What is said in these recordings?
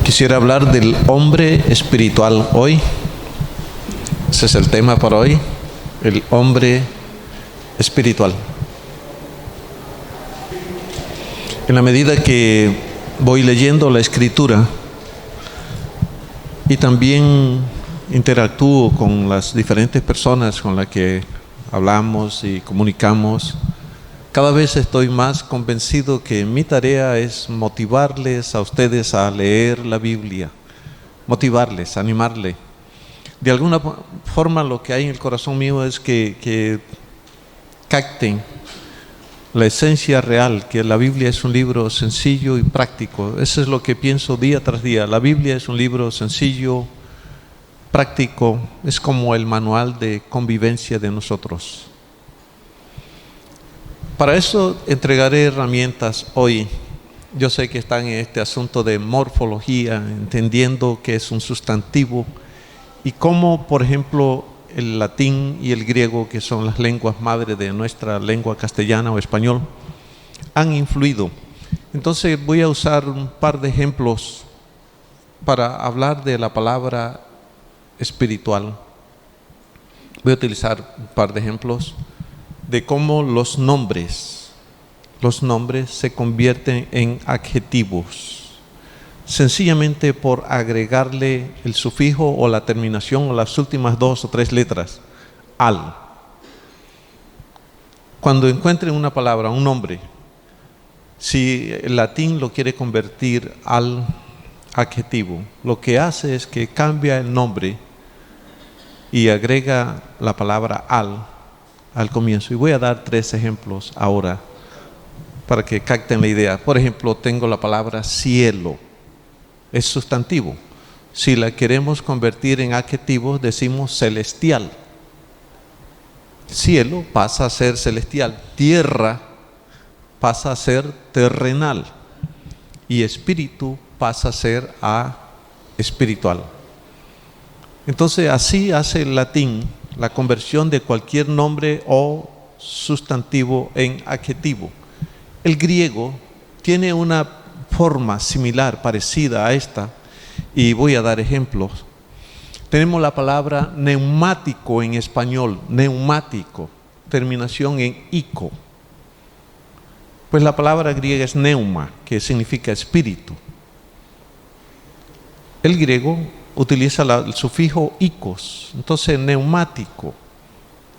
Quisiera hablar del hombre espiritual hoy. Ese es el tema para hoy, el hombre espiritual. En la medida que voy leyendo la Escritura y también interactúo con las diferentes personas con las que hablamos y comunicamos, cada vez estoy más convencido que mi tarea es motivarles a ustedes a leer la Biblia, motivarles, animarles. De alguna forma lo que hay en el corazón mío es que capten la esencia real, que la Biblia es un libro sencillo y práctico. Eso es lo que pienso día tras día. La Biblia es un libro sencillo, práctico, es como el manual de convivencia de nosotros. Para eso entregaré herramientas hoy. Yo sé que están en este asunto de morfología, entendiendo qué es un sustantivo y cómo, por ejemplo, el latín y el griego, que son las lenguas madres de nuestra lengua castellana o español, han influido. Entonces voy a usar un par de ejemplos para hablar de la palabra espiritual. Voy a utilizar un par de ejemplos de cómo los nombres se convierten en adjetivos, sencillamente por agregarle el sufijo o la terminación o las últimas 2 o 3 letras, al. Cuando encuentren una palabra, un nombre, si el latín lo quiere convertir al adjetivo, lo que hace es que cambia el nombre y agrega la palabra al comienzo. Y voy a dar 3 ejemplos ahora para que capten la idea. Por ejemplo, tengo la palabra cielo, es sustantivo. Si la queremos convertir en adjetivo, decimos celestial. Cielo pasa a ser celestial, tierra pasa a ser terrenal y espíritu pasa a ser espiritual. Entonces así hace el latín la conversión de cualquier nombre o sustantivo en adjetivo. El griego tiene una forma similar, parecida a esta, y voy a dar ejemplos. Tenemos la palabra neumático en español, neumático, terminación en ico. Pues la palabra griega es neuma, que significa espíritu. El griego utiliza el sufijo ikos, entonces neumático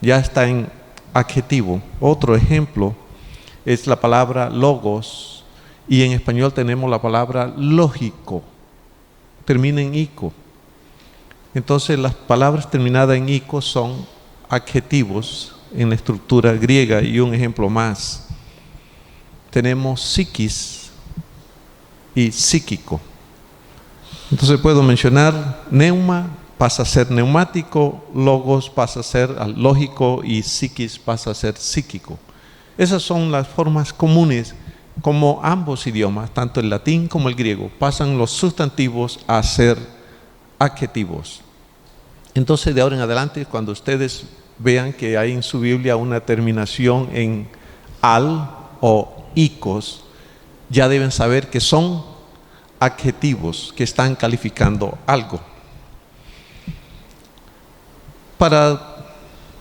ya está en adjetivo. Otro ejemplo es la palabra logos, y en español tenemos la palabra lógico, termina en ico. Entonces las palabras terminadas en ico son adjetivos en la estructura griega. Y un ejemplo más, tenemos psiquis y psíquico. Entonces puedo mencionar neuma pasa a ser neumático, logos pasa a ser lógico y psiquis pasa a ser psíquico. Esas son las formas comunes como ambos idiomas, tanto el latín como el griego, pasan los sustantivos a ser adjetivos. Entonces de ahora en adelante, cuando ustedes vean que hay en su Biblia una terminación en al o ikos, ya deben saber que son adjetivos que están calificando algo. Para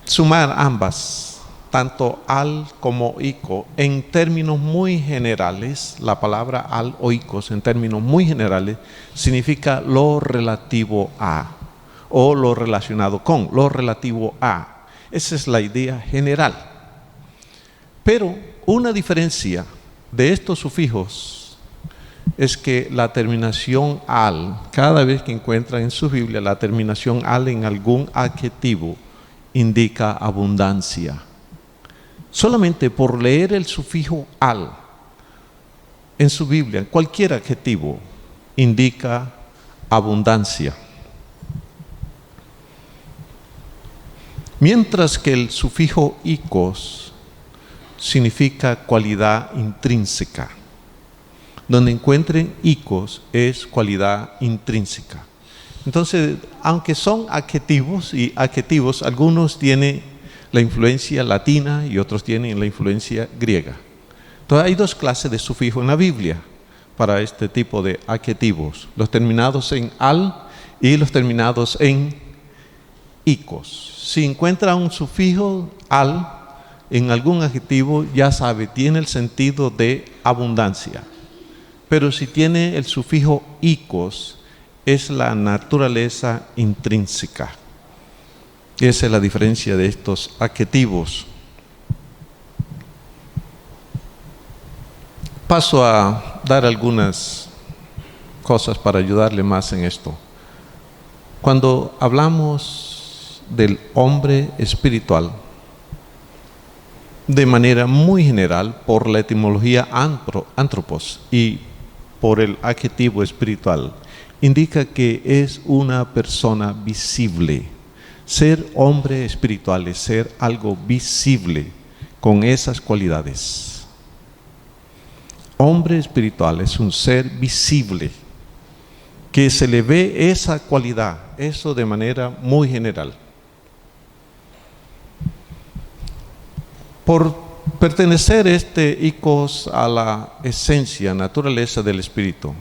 sumar ambas, tanto al como ico, en términos muy generales, la palabra al o icos en términos muy generales significa lo relativo a o lo relacionado con, lo relativo a. Esa es la idea general. Pero una diferencia de estos sufijos es que la terminación al, cada vez que encuentran en su Biblia la terminación al en algún adjetivo, indica abundancia. Solamente por leer el sufijo al en su Biblia, cualquier adjetivo indica abundancia. Mientras que el sufijo ikos significa cualidad intrínseca. Donde encuentren ikos es cualidad intrínseca. Entonces, aunque son adjetivos y adjetivos, algunos tienen la influencia latina y otros tienen la influencia griega. Entonces hay 2 clases de sufijo en la Biblia. para este tipo de adjetivos, los terminados en al y los terminados en icos. Si encuentra un sufijo al en algún adjetivo, ya sabe, tiene el sentido de abundancia. Pero si tiene el sufijo icos, es la naturaleza intrínseca. Esa es la diferencia de estos adjetivos. Paso a dar algunas cosas para ayudarle más en esto. Cuando hablamos del hombre espiritual, de manera muy general, por la etimología antropos y por el adjetivo espiritual, indica que es una persona visible. Ser hombre espiritual es ser algo visible con esas cualidades. Hombre espiritual es un ser visible, que se le ve esa cualidad, eso de manera muy general. Por pertenecer icos a la esencia, naturaleza del espíritu.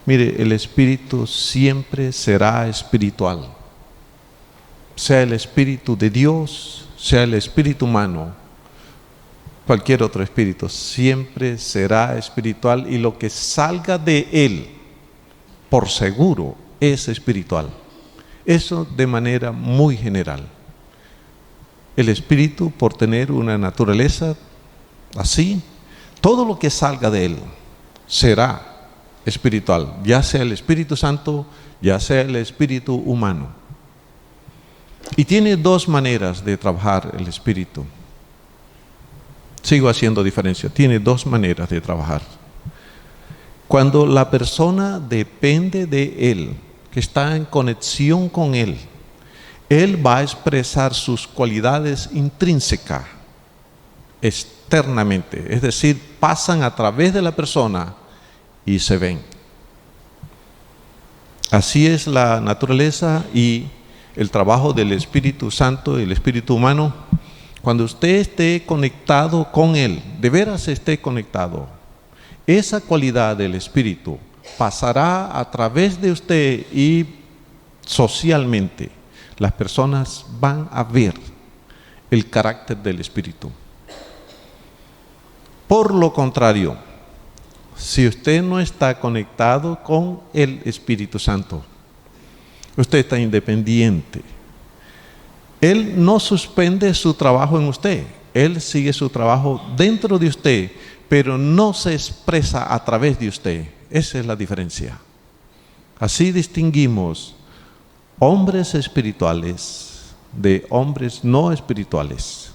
Mire, el espíritu siempre será espiritual. Sea el espíritu de Dios, sea el espíritu humano, cualquier otro espíritu, siempre será espiritual, y lo que salga de él, por seguro, es espiritual. Eso de manera muy general. El espíritu, por tener una naturaleza así, todo lo que salga de él será espiritual, ya sea el Espíritu Santo, ya sea el espíritu humano. Y tiene dos maneras de trabajar el espíritu. Sigo haciendo diferencia. Tiene dos maneras de trabajar. Cuando la persona depende de él, que está en conexión con él, él va a expresar sus cualidades intrínsecas, externamente, es decir, pasan a través de la persona y se ven. Así es la naturaleza y el trabajo del Espíritu Santo y el Espíritu humano. Cuando usted esté conectado con él, de veras esté conectado, esa cualidad del Espíritu pasará a través de usted y socialmente las personas van a ver el carácter del Espíritu. Por lo contrario, si usted no está conectado con el Espíritu Santo, usted está independiente. Él no suspende su trabajo en usted, él sigue su trabajo dentro de usted, pero no se expresa a través de usted. Esa es la diferencia. Así distinguimos hombres espirituales de hombres no espirituales.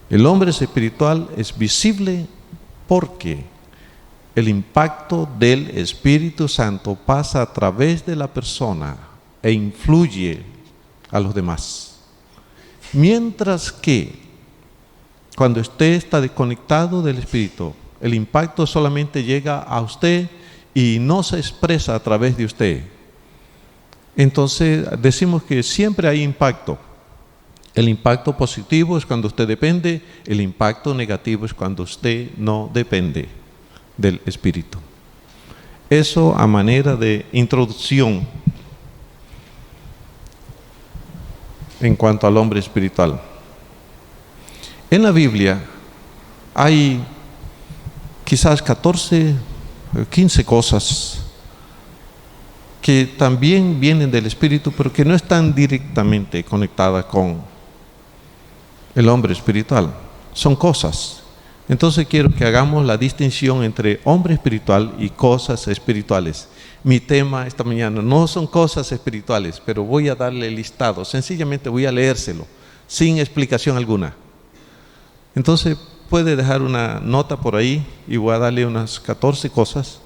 El hombre espiritual es visible porque el impacto del Espíritu Santo pasa a través de la persona e influye a los demás. Mientras que cuando usted está desconectado del Espíritu, el impacto solamente llega a usted y no se expresa a través de usted. Entonces decimos que siempre hay impacto. El impacto positivo es cuando usted depende, el impacto negativo es cuando usted no depende del Espíritu. Eso a manera de introducción en cuanto al hombre espiritual. En la Biblia hay quizás 14, 15 cosas que también vienen del Espíritu, pero que no están directamente conectadas con el hombre espiritual. Son cosas. Entonces quiero que hagamos la distinción entre hombre espiritual y cosas espirituales. Mi tema esta mañana no son cosas espirituales, pero voy a darle el listado. Sencillamente voy a leérselo, sin explicación alguna. Entonces puede dejar una nota por ahí y voy a darle unas 14 cosas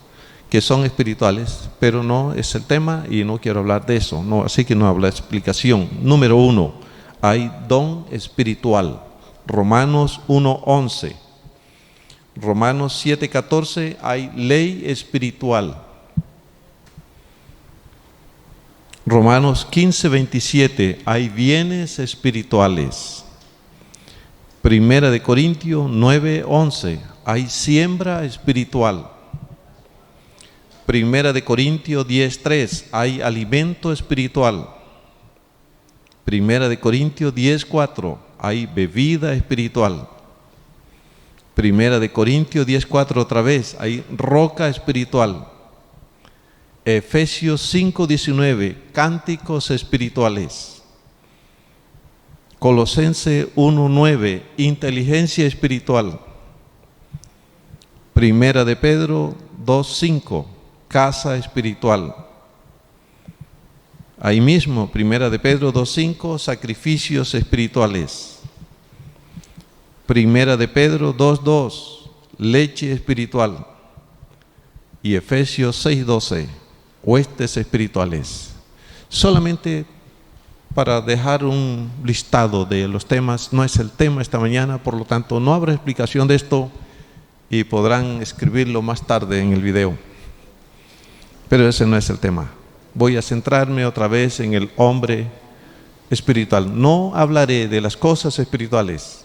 que son espirituales, pero no es el tema y no quiero hablar de eso, no, así que no habla de explicación. Número 1, hay don espiritual, Romanos 1:11. Romanos 7:14, hay ley espiritual. Romanos 15:27, hay bienes espirituales. Primera de Corintios 9:11, hay siembra espiritual. Primera de Corintios 10:3, hay alimento espiritual. Primera de Corintios 10:4, hay bebida espiritual. Primera de Corintios 10:4 otra vez, hay roca espiritual. Efesios 5:19, cánticos espirituales. Colosenses 1:9, inteligencia espiritual. Primera de Pedro 2:5, casa espiritual. Ahí mismo, Primera de Pedro 2:5, sacrificios espirituales. Primera de Pedro 2:2, leche espiritual. Y Efesios 6:12, huestes espirituales. Solamente para dejar un listado de los temas, no es el tema esta mañana, por lo tanto no habrá explicación de esto y podrán escribirlo más tarde en el video. Pero ese no es el tema. Voy a centrarme otra vez en el hombre espiritual. No hablaré de las cosas espirituales,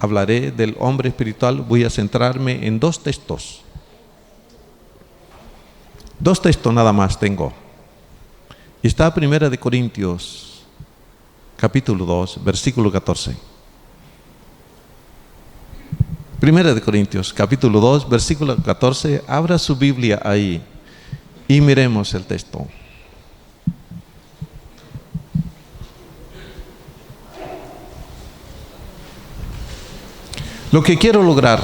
hablaré del hombre espiritual. Voy a centrarme en dos textos. Dos textos nada más tengo. Y está Primera de Corintios, capítulo 2, versículo 14. Primera de Corintios, capítulo 2, versículo 14. Abra su Biblia ahí y miremos el texto. Lo que quiero lograr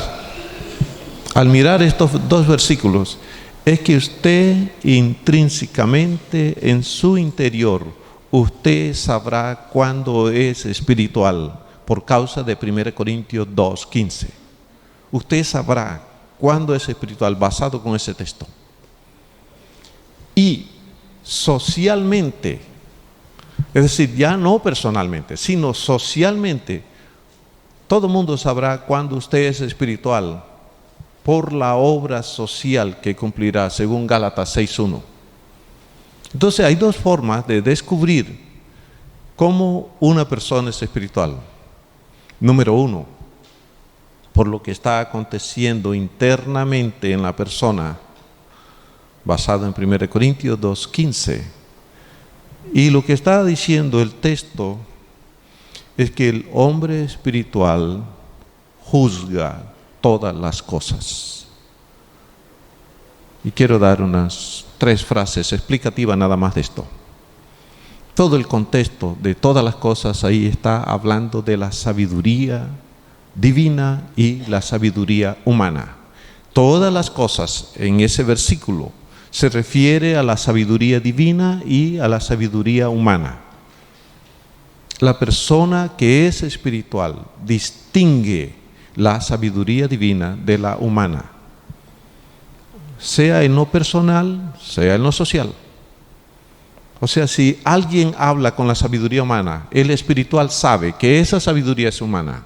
al mirar estos dos versículos es que usted intrínsecamente en su interior, usted sabrá cuándo es espiritual por causa de 1 Corintios 2:15. Usted sabrá cuándo es espiritual basado con ese texto. Y socialmente, es decir, ya no personalmente, sino socialmente, todo el mundo sabrá cuándo usted es espiritual por la obra social que cumplirá, según Gálatas 6:1. Entonces hay dos formas de descubrir cómo una persona es espiritual. Número uno, por lo que está aconteciendo internamente en la persona, basado en 1 Corintios 2:15. Y lo que está diciendo el texto es que el hombre espiritual juzga todas las cosas. Y quiero dar unas 3 frases explicativas nada más de esto. Todo el contexto de todas las cosas ahí está hablando de la sabiduría divina y la sabiduría humana. Todas las cosas en ese versículo se refiere a la sabiduría divina y a la sabiduría humana. La persona que es espiritual distingue la sabiduría divina de la humana, sea en lo personal, sea en lo social. O sea, si alguien habla con la sabiduría humana, el espiritual sabe que esa sabiduría es humana.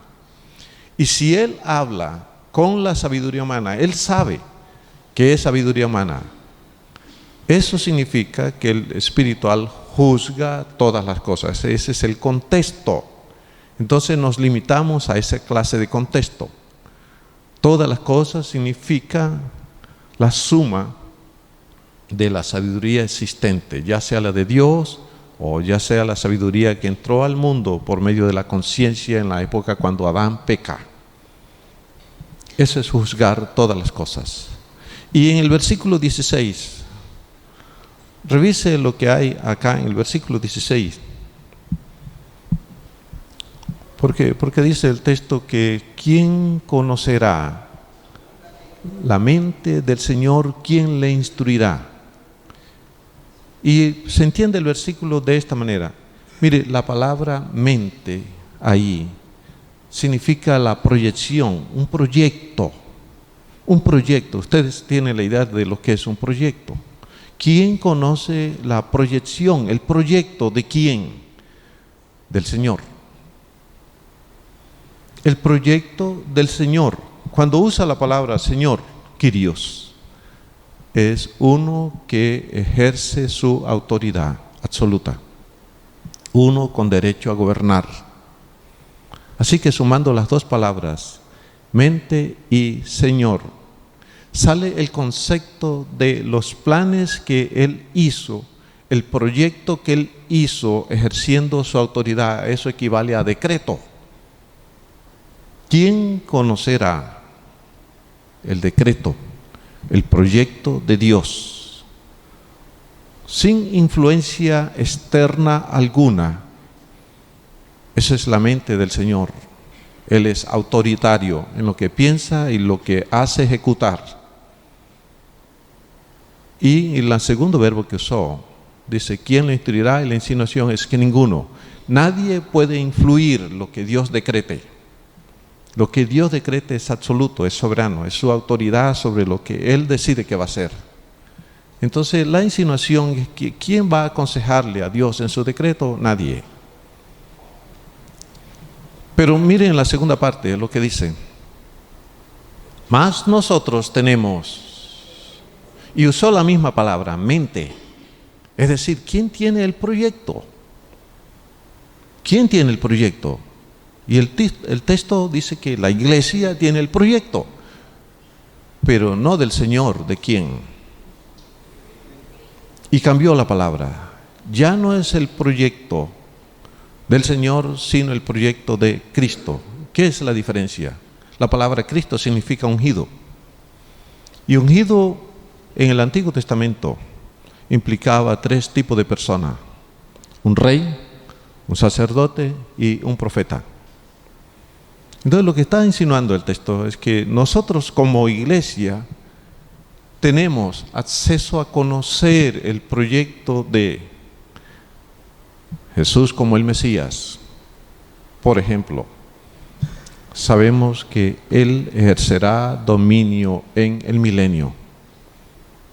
Y si él habla con la sabiduría humana, él sabe que es sabiduría humana. Eso significa que el espiritual juzga todas las cosas. Ese es el contexto. Entonces nos limitamos a esa clase de contexto. Todas las cosas significa la suma de la sabiduría existente, ya sea la de Dios o ya sea la sabiduría que entró al mundo por medio de la conciencia en la época cuando Adán peca. Eso es juzgar todas las cosas. Y en el versículo 16, revise lo que hay acá en el versículo 16. Porque dice el texto que ¿quién conocerá la mente del Señor? ¿Quién le instruirá? Y se entiende el versículo de esta manera. Mire, la palabra mente ahí significa la proyección, un proyecto. Un proyecto. Ustedes tienen la idea de lo que es un proyecto. ¿Quién conoce la proyección? ¿El proyecto de quién? Del Señor. El proyecto del Señor. Cuando usa la palabra Señor, Kyrios, es uno que ejerce su autoridad absoluta, uno con derecho a gobernar. Así que sumando las dos palabras, mente y Señor, sale el concepto de los planes que Él hizo, el proyecto que Él hizo ejerciendo su autoridad. Eso equivale a decreto. ¿Quién conocerá el decreto, el proyecto de Dios? Sin influencia externa alguna. Esa es la mente del Señor. Él es autoritario en lo que piensa y lo que hace ejecutar. Y el segundo verbo que usó, dice, ¿quién le instruirá? Y la insinuación es que ninguno. Nadie puede influir lo que Dios decrete. Lo que Dios decrete es absoluto, es soberano, es su autoridad sobre lo que Él decide que va a hacer. Entonces la insinuación es que ¿quién va a aconsejarle a Dios en su decreto? Nadie. Pero miren la segunda parte, lo que dice. Mas nosotros tenemos, y usó la misma palabra, mente. Es decir, ¿quién tiene el proyecto? ¿Quién tiene el proyecto? Y el texto dice que la iglesia tiene el proyecto, pero no del Señor, ¿de quién? Y cambió la palabra. Ya no es el proyecto del Señor, sino el proyecto de Cristo. ¿Qué es la diferencia? La palabra Cristo significa ungido. Y ungido en el Antiguo Testamento implicaba 3 tipos de personas: un rey, un sacerdote y un profeta. Entonces lo que está insinuando el texto es que nosotros como iglesia tenemos acceso a conocer el proyecto de Jesús como el Mesías. Por ejemplo, sabemos que Él ejercerá dominio en el milenio.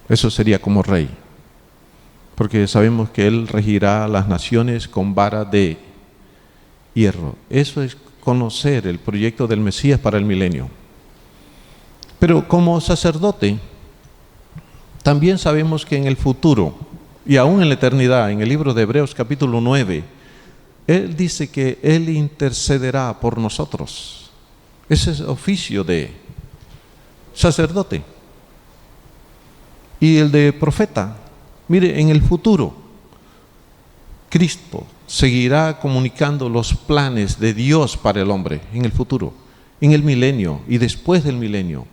Eso sería como rey, porque sabemos que Él regirá las naciones con vara de hierro. Eso es conocer el proyecto del Mesías para el milenio. Pero como sacerdote, también sabemos que en el futuro, y aún en la eternidad, en el libro de Hebreos capítulo 9, Él dice que Él intercederá por nosotros. Ese es el oficio de sacerdote. Y el de profeta, mire, en el futuro, Cristo seguirá comunicando los planes de Dios para el hombre en el futuro, en el milenio y después del milenio.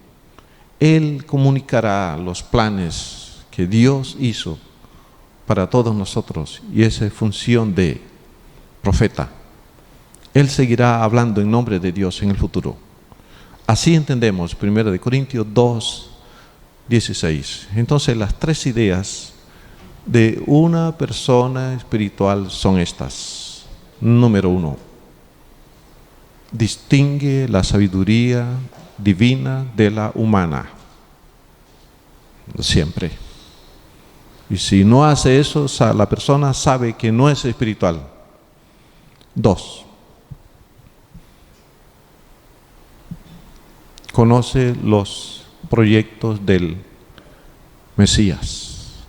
Él comunicará los planes que Dios hizo para todos nosotros, y esa es función de profeta. Él seguirá hablando en nombre de Dios en el futuro. Así entendemos 1 Corintios 2:16. Entonces las 3 ideas de una persona espiritual son estas. Número 1, distingue la sabiduría divina de la humana. Siempre. Y si no hace eso, la persona sabe que no es espiritual. 2, conoce los proyectos del Mesías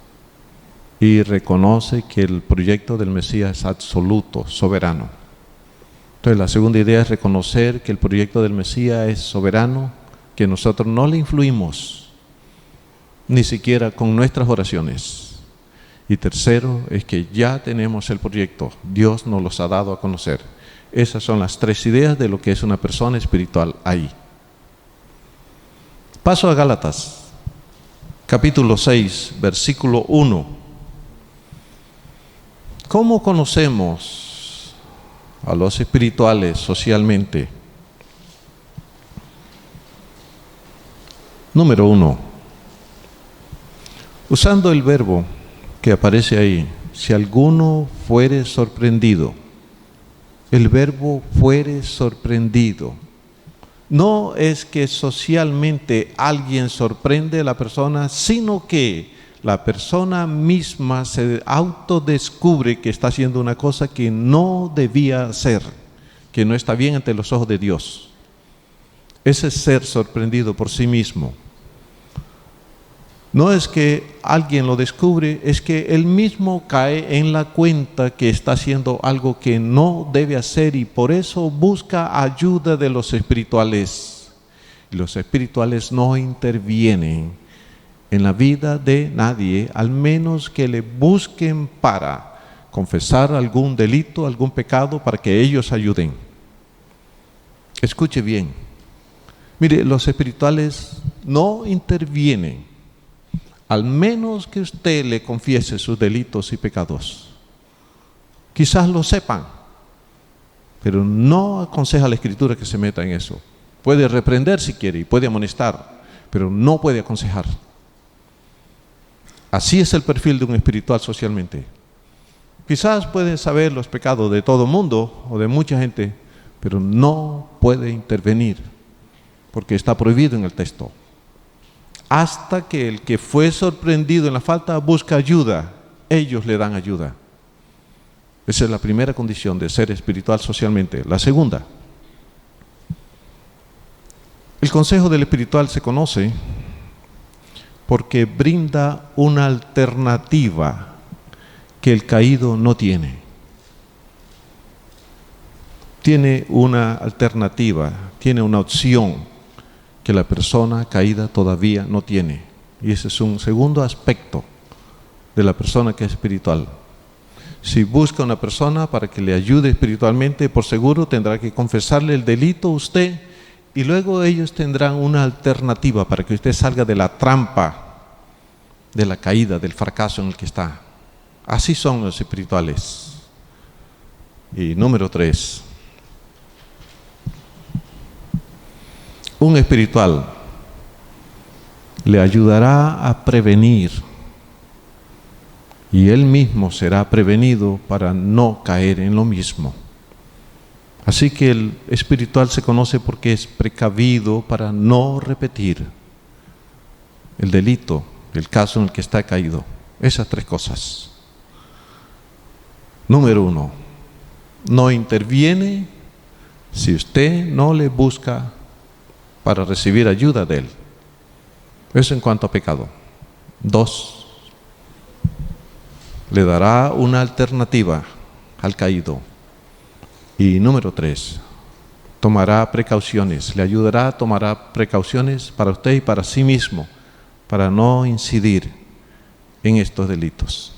y reconoce que el proyecto del Mesías es absoluto, soberano. Entonces la segunda idea es reconocer que el proyecto del Mesías es soberano, que nosotros no le influimos, ni siquiera con nuestras oraciones. Y tercero es que ya tenemos el proyecto, Dios nos los ha dado a conocer. Esas son las 3 ideas de lo que es una persona espiritual ahí. Paso a Gálatas, capítulo 6, versículo 1. ¿Cómo conocemos a los espirituales socialmente? Número 1, usando el verbo que aparece ahí, si alguno fuere sorprendido. El verbo fuere sorprendido. No es que socialmente alguien sorprende a la persona, sino que la persona misma se autodescubre que está haciendo una cosa que no debía hacer, que no está bien ante los ojos de Dios. Ese es ser sorprendido por sí mismo. No es que alguien lo descubre, es que él mismo cae en la cuenta que está haciendo algo que no debe hacer y por eso busca ayuda de los espirituales. y los espirituales no intervienen en la vida de nadie, al menos que le busquen para confesar algún delito, algún pecado, para que ellos ayuden. Escuche bien. Mire, los espirituales no intervienen, al menos que usted le confiese sus delitos y pecados. Quizás lo sepan, pero no aconseja la Escritura que se meta en eso. Puede reprender si quiere y puede amonestar, pero no puede aconsejar. Así es el perfil de un espiritual socialmente. Quizás puede saber los pecados de todo mundo o de mucha gente, pero no puede intervenir, porque está prohibido en el texto. Hasta que el que fue sorprendido en la falta busca ayuda, ellos le dan ayuda. Esa es la primera condición de ser espiritual socialmente. La segunda, el consejo del espiritual se conoce porque brinda una alternativa que el caído no tiene. Tiene una alternativa, tiene una opción que la persona caída todavía no tiene. Y ese es un segundo aspecto de la persona que es espiritual. Si busca una persona para que le ayude espiritualmente, por seguro tendrá que confesarle el delito a usted, y luego ellos tendrán una alternativa para que usted salga de la trampa, de la caída, del fracaso en el que está. Así son los espirituales. Y número 3. Un espiritual le ayudará a prevenir, y él mismo será prevenido para no caer en lo mismo. Así que el espiritual se conoce porque es precavido para no repetir el delito, el caso en el que está caído. Esas 3 cosas. Número 1, no interviene si usted no le busca para recibir ayuda de él. Eso en cuanto a pecado. 2, le dará una alternativa al caído. Y número 3, tomará precauciones, le ayudará, tomará precauciones para usted y para sí mismo, para no incidir en estos delitos.